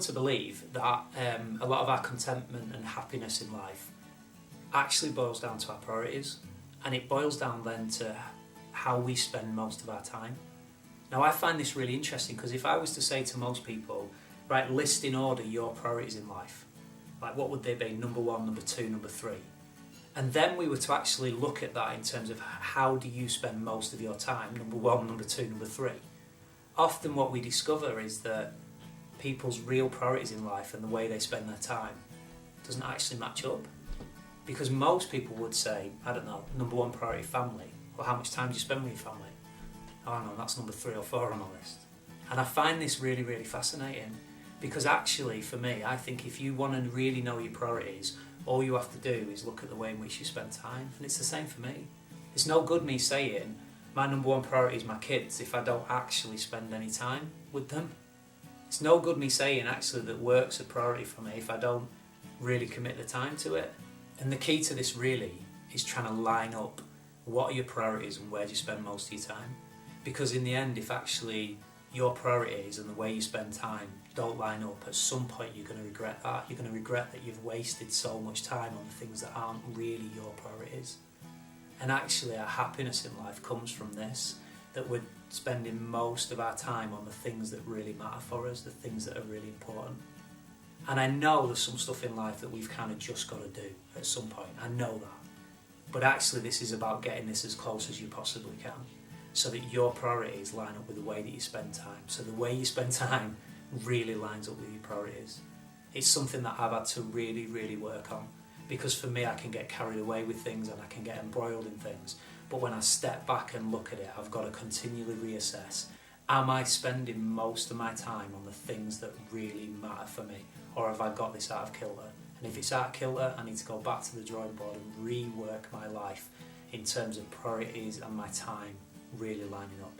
to believe that a lot of our contentment and happiness in life actually boils down to our priorities, and it boils down then to how we spend most of our time. Now, I find this really interesting because if I was to say to most people, right, list in order your priorities in life, like what would they be? Number one, number two, number three. And then we were to actually look at that in terms of how do you spend most of your time, number one, number two, number three. Often what we discover is that people's real priorities in life and the way they spend their time doesn't actually match up. Because most people would say, I don't know, number one priority, family. Well, how much time do you spend with your family? Oh no, that's number 3 or 4 on the list. And I find this really, really fascinating because actually for me, I think if you want to really know your priorities, all you have to do is look at the way in which you spend time. And it's the same for me. It's no good me saying my number one priority is my kids if I don't actually spend any time with them. It's no good me saying actually that work's a priority for me if I don't really commit the time to it. And the key to this really is trying to line up what are your priorities and where do you spend most of your time. Because in the end, if actually your priorities and the way you spend time don't line up, at some point you're going to regret that. You're going to regret that you've wasted so much time on the things that aren't really your priorities. And actually our happiness in life comes from this, that we're spending most of our time on the things that really matter for us, the things that are really important. And I know there's some stuff in life that we've kind of just got to do at some point. I know that. But actually this is about getting this as close as you possibly can so that your priorities line up with the way that you spend time. So the way you spend time really lines up with your priorities. It's something that I've had to really, really work on because for me I can get carried away with things and I can get embroiled in things. But when I step back and look at it, I've got to continually reassess. Am I spending most of my time on the things that really matter for me? Or have I got this out of kilter? And if it's out of kilter, I need to go back to the drawing board and rework my life in terms of priorities and my time really lining up.